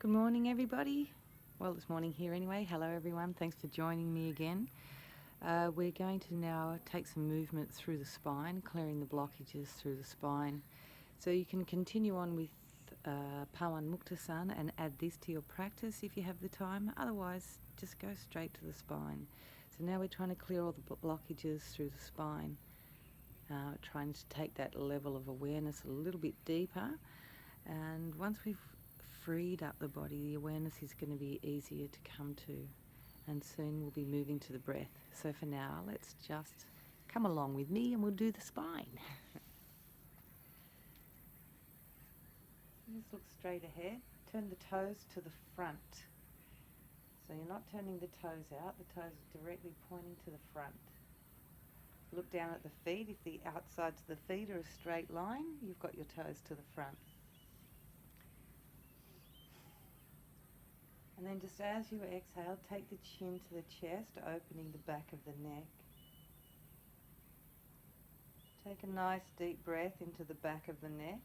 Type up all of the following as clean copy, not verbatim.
Good morning, everybody. Well, it's morning here anyway. Hello, everyone. Thanks for joining me again. We're going to now take some movement through the spine, clearing the blockages through the spine. So you can continue on with Pawan Muktasan and add this to your practice if you have the time. Otherwise, just go straight to the spine. So now we're trying to clear all the blockages through the spine, trying to take that level of awareness a little bit deeper. And once we've freed up the body, the awareness is going to be easier to come to, and soon we'll be moving to the breath. So for now, let's just come along with me and we'll do the spine. Just look straight ahead, turn the toes to the front. So you're not turning the toes out, the toes are directly pointing to the front. Look down at the feet. If the outsides of the feet are a straight line, you've got your toes to the front. And then just as you exhale, take the chin to the chest, opening the back of the neck. Take a nice deep breath into the back of the neck.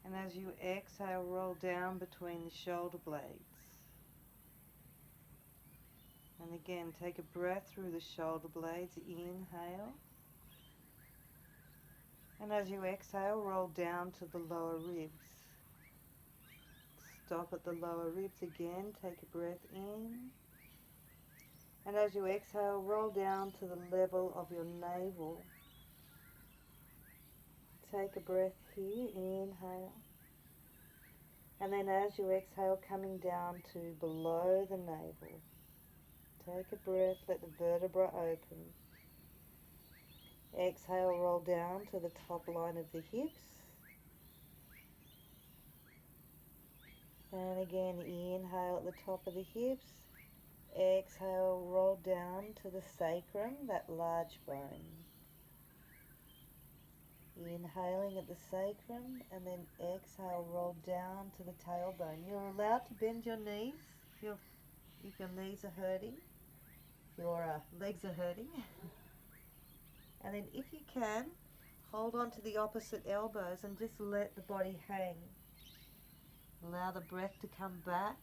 And as you exhale, roll down between the shoulder blades. And again, take a breath through the shoulder blades. Inhale. And as you exhale, roll down to the lower ribs. Stop at the lower ribs again. Take a breath in. And as you exhale, roll down to the level of your navel. Take a breath here. Inhale. And then as you exhale, coming down to below the navel. Take a breath. Let the vertebra open. Exhale, roll down to the top line of the hips. And again, inhale at the top of the hips. Exhale, roll down to the sacrum, that large bone. Inhaling at the sacrum, and then exhale, roll down to the tailbone. You're allowed to bend your knees if your knees are hurting, your legs are hurting. And then if you can, hold on to the opposite elbows and just let the body hang. Allow the breath to come back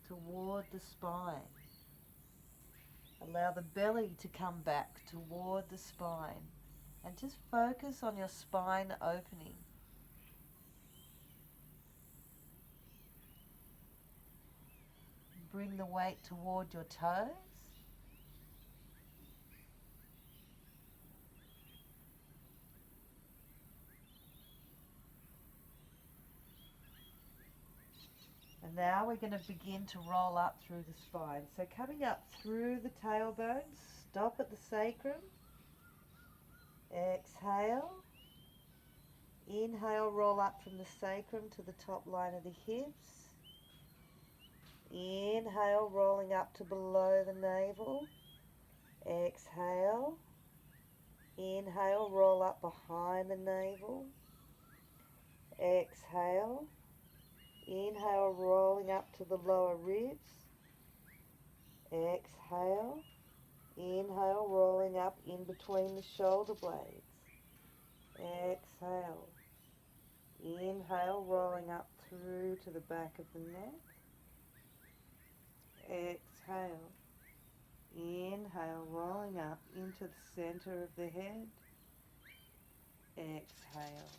toward the spine. Allow the belly to come back toward the spine. And just focus on your spine opening. Bring the weight toward your toes. And now we're going to begin to roll up through the spine. So coming up through the tailbone, stop at the sacrum. Exhale. Inhale, roll up from the sacrum to the top line of the hips. Inhale, rolling up to below the navel. Exhale. Inhale, roll up behind the navel. Exhale. Inhale, rolling up to the lower ribs. Exhale. Inhale, rolling up in between the shoulder blades. Exhale. Inhale, rolling up through to the back of the neck. Exhale. Inhale, rolling up into the center of the head. Exhale.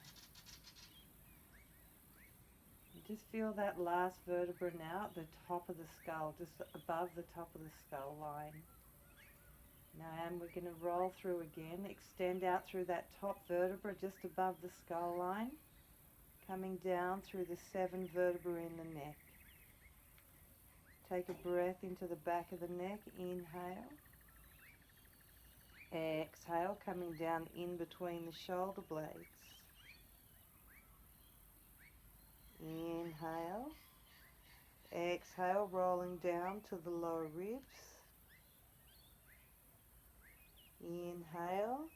Just feel that last vertebra now at the top of the skull, just above the top of the skull line. Now, and we're going to roll through again, extend out through that top vertebra just above the skull line, coming down through the 7 vertebrae in the neck. Take a breath into the back of the neck, inhale. Exhale, coming down in between the shoulder blades. Inhale. Exhale, rolling down to the lower ribs. Inhale.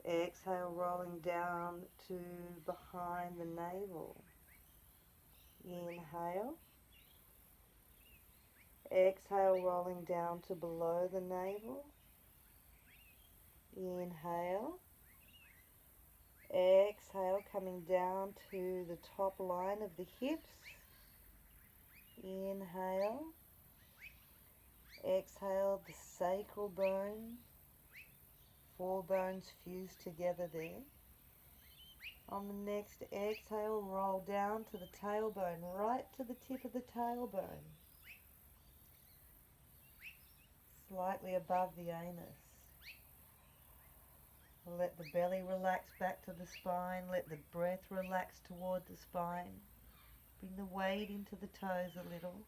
Exhale, rolling down to behind the navel. Inhale. Exhale, rolling down to below the navel. Inhale. Exhale, coming down to the top line of the hips. Inhale. Exhale, the sacral bone. 4 bones fused together there. On the next exhale, roll down to the tailbone, right to the tip of the tailbone. Slightly above the anus. Let the belly relax back to the spine. Let the breath relax toward the spine. Bring the weight into the toes a little.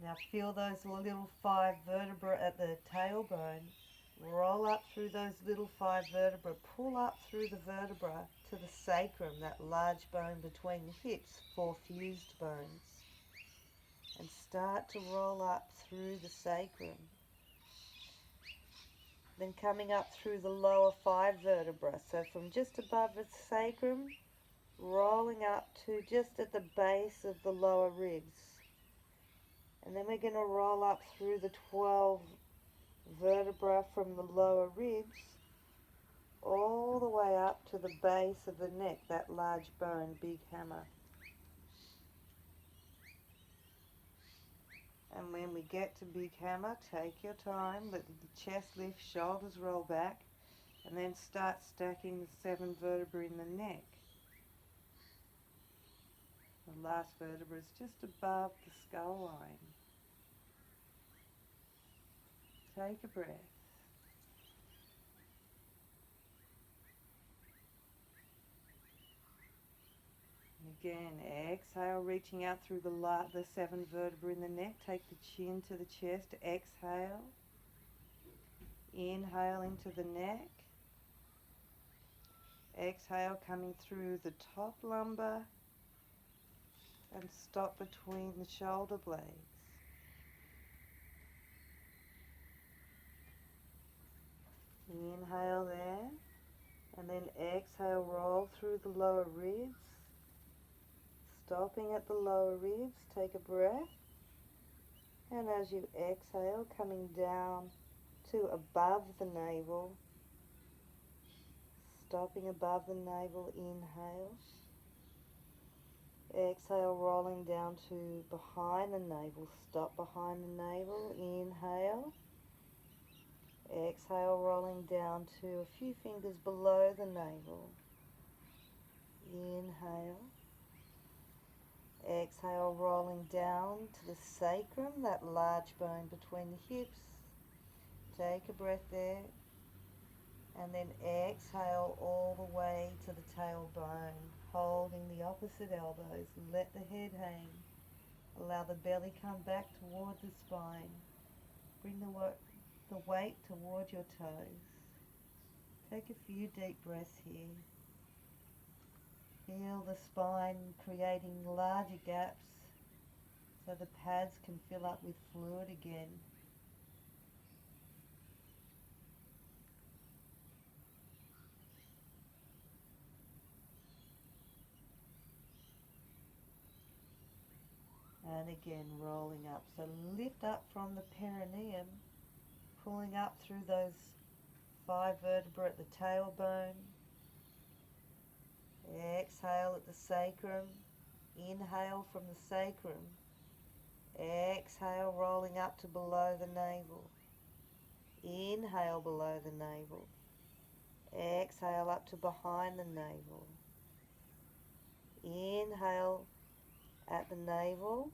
Now feel those little 5 vertebrae at the tailbone. Roll up through those little 5 vertebrae. Pull up through the vertebra to the sacrum, that large bone between the hips, 4 fused bones. And start to roll up through the sacrum. Then coming up through the lower 5 vertebrae. So from just above the sacrum, rolling up to just at the base of the lower ribs. And then we're going to roll up through the 12 vertebra from the lower ribs all the way up to the base of the neck, that large bone, big hammer. And when we get to big hammer, take your time, let the chest lift, shoulders roll back, and then start stacking the 7 vertebrae in the neck. The last vertebra is just above the skull line. Take a breath. Again, exhale, reaching out through the 7 vertebrae in the neck. Take the chin to the chest. Exhale. Inhale into the neck. Exhale, coming through the top lumbar and stop between the shoulder blades. Inhale there, and then exhale, roll through the lower ribs. Stopping at the lower ribs, take a breath. And as you exhale, coming down to above the navel. Stopping above the navel, inhale. Exhale, rolling down to behind the navel. Stop behind the navel, inhale. Exhale, rolling down to a few fingers below the navel. Inhale. Exhale, rolling down to the sacrum, that large bone between the hips. Take a breath there. And then exhale all the way to the tailbone, holding the opposite elbows. Let the head hang. Allow the belly come back toward the spine. Bring the weight toward your toes. Take a few deep breaths here. Feel the spine creating larger gaps so the pads can fill up with fluid again. And again, rolling up. So lift up from the perineum, pulling up through those 5 vertebrae at the tailbone. Exhale at the sacrum. Inhale from the sacrum. Exhale, rolling up to below the navel. Inhale below the navel. Exhale up to behind the navel. Inhale at the navel.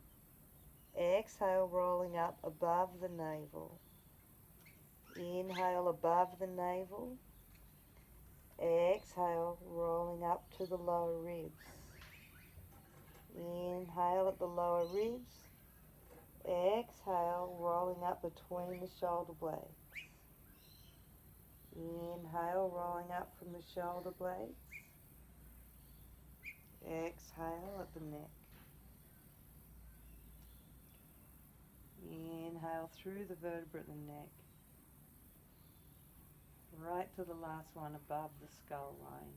Exhale, rolling up above the navel. Inhale above the navel. Exhale, rolling up to the lower ribs. Inhale at the lower ribs. Exhale, rolling up between the shoulder blades. Inhale, rolling up from the shoulder blades. Exhale at the neck. Inhale through the vertebrae of the neck, right to the last one above the skull line.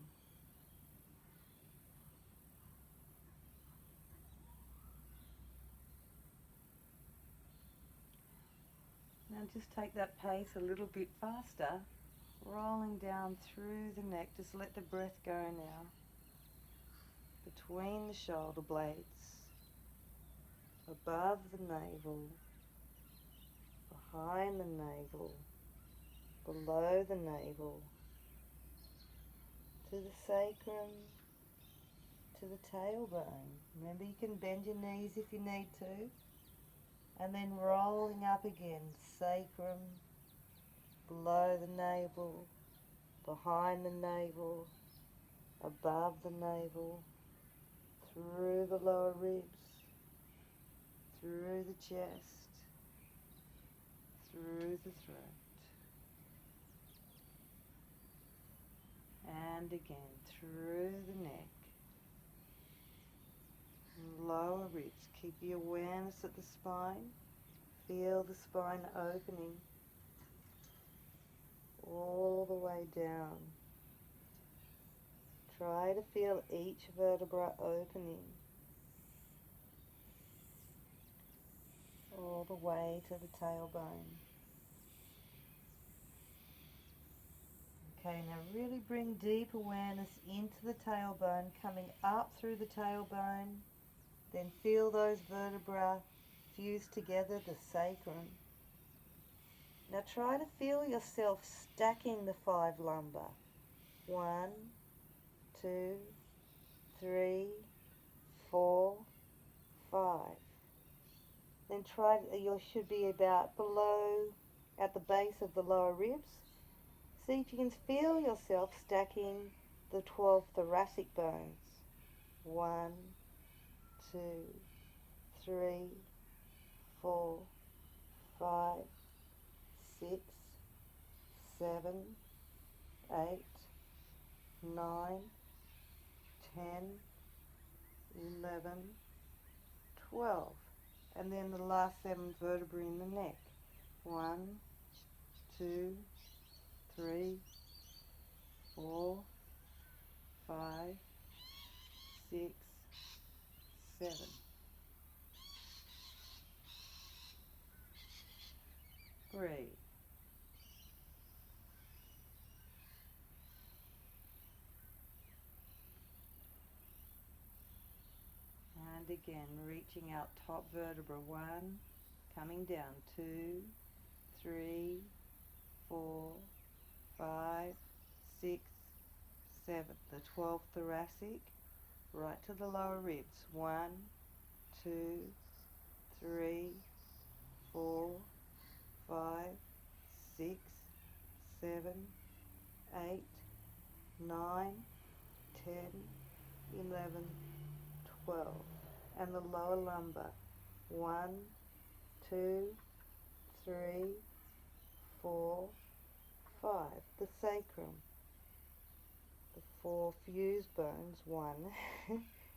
Now just take that pace a little bit faster, rolling down through the neck. Just let the breath go now. Between the shoulder blades, above the navel, behind the navel, below the navel, to the sacrum, to the tailbone. Remember, you can bend your knees if you need to. And then rolling up again, sacrum, below the navel, behind the navel, above the navel, through the lower ribs, through the chest, through the throat, and again through the neck, lower ribs. Keep your awareness at the spine. Feel the spine opening all the way down. Try to feel each vertebra opening all the way to the tailbone. Okay, now really bring deep awareness into the tailbone, coming up through the tailbone. Then feel those vertebrae fuse together, the sacrum. Now try to feel yourself stacking the 5 lumbar. 1, 2, 3, 4, 5. Then you should be about below, at the base of the lower ribs. See if you can feel yourself stacking the 12 thoracic bones. 1, 2, 3, 4, 5, 6, 7, 8, 9, 10, 11, 12. And then the last 7 vertebrae in the neck. 1, 2, 3, 4, 5, 6, 7. Breathe. And again, reaching out, top vertebra. 1, coming down. 2, 3, 4, 5, 6, 7. The 12 thoracic, right to the lower ribs. 1, 2, 3, 4, 5, 6, 7, 8, 9, 10, 11, 12. And the lower lumbar. 1, 2, 3, 4, 5. The sacrum. The 4 fused bones. 1.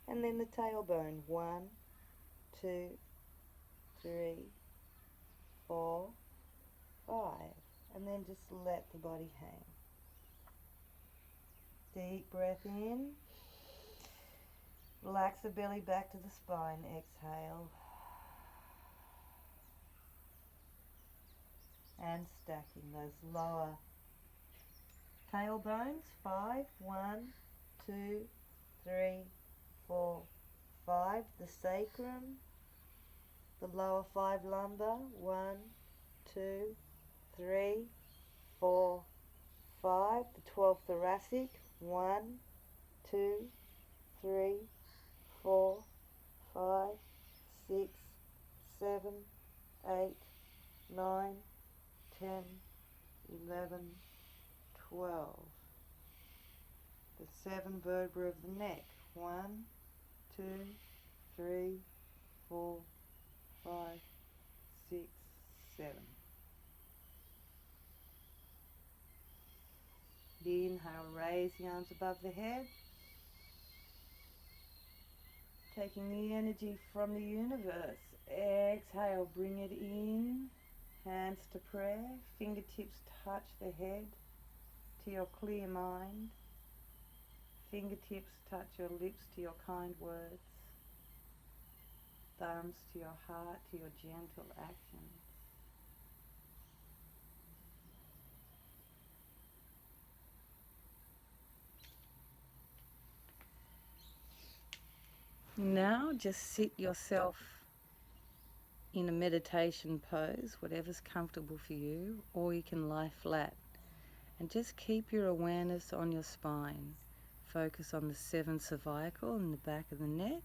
And then the tailbone. 1, 2, 3, 4, 5. And then just let the body hang. Deep breath in. Relax the belly back to the spine. Exhale. And stacking those lower tailbones. 5. 1, 2, 3, 4, 5. The sacrum. The lower 5 lumbar. 1, 2, 3, 4, 5. The 12 thoracic. 1, 2, 3, 4, 5, 6, 7, 8, 9, 10, 11, 12. The 7 vertebrae of the neck. 1, 2, 3, 4, 5, 6, 7. Inhale, raise the arms above the head. Taking the energy from the universe. Exhale, bring it in. Hands to prayer. Fingertips touch the head to your clear mind. Fingertips touch your lips to your kind words. Thumbs to your heart, to your gentle actions. Now just sit yourself in a meditation pose, whatever's comfortable for you, or you can lie flat. And just keep your awareness on your spine. Focus on the 7th cervical in the back of the neck,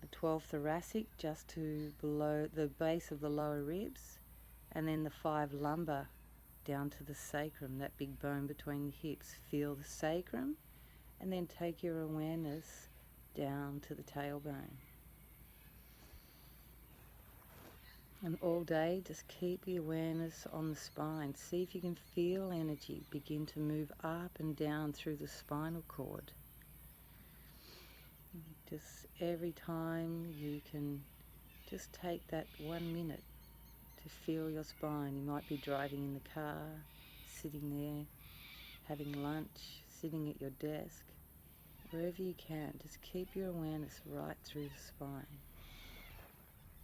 the 12th thoracic just to below the base of the lower ribs, and then the 5 lumbar down to the sacrum, that big bone between the hips. Feel the sacrum, and then take your awareness down to the tailbone. And all day, just keep the awareness on the spine. See if you can feel energy begin to move up and down through the spinal cord. Just every time you can just take that 1 minute to feel your spine. You might be driving in the car, sitting there, having lunch, sitting at your desk. Wherever you can, just keep your awareness right through the spine.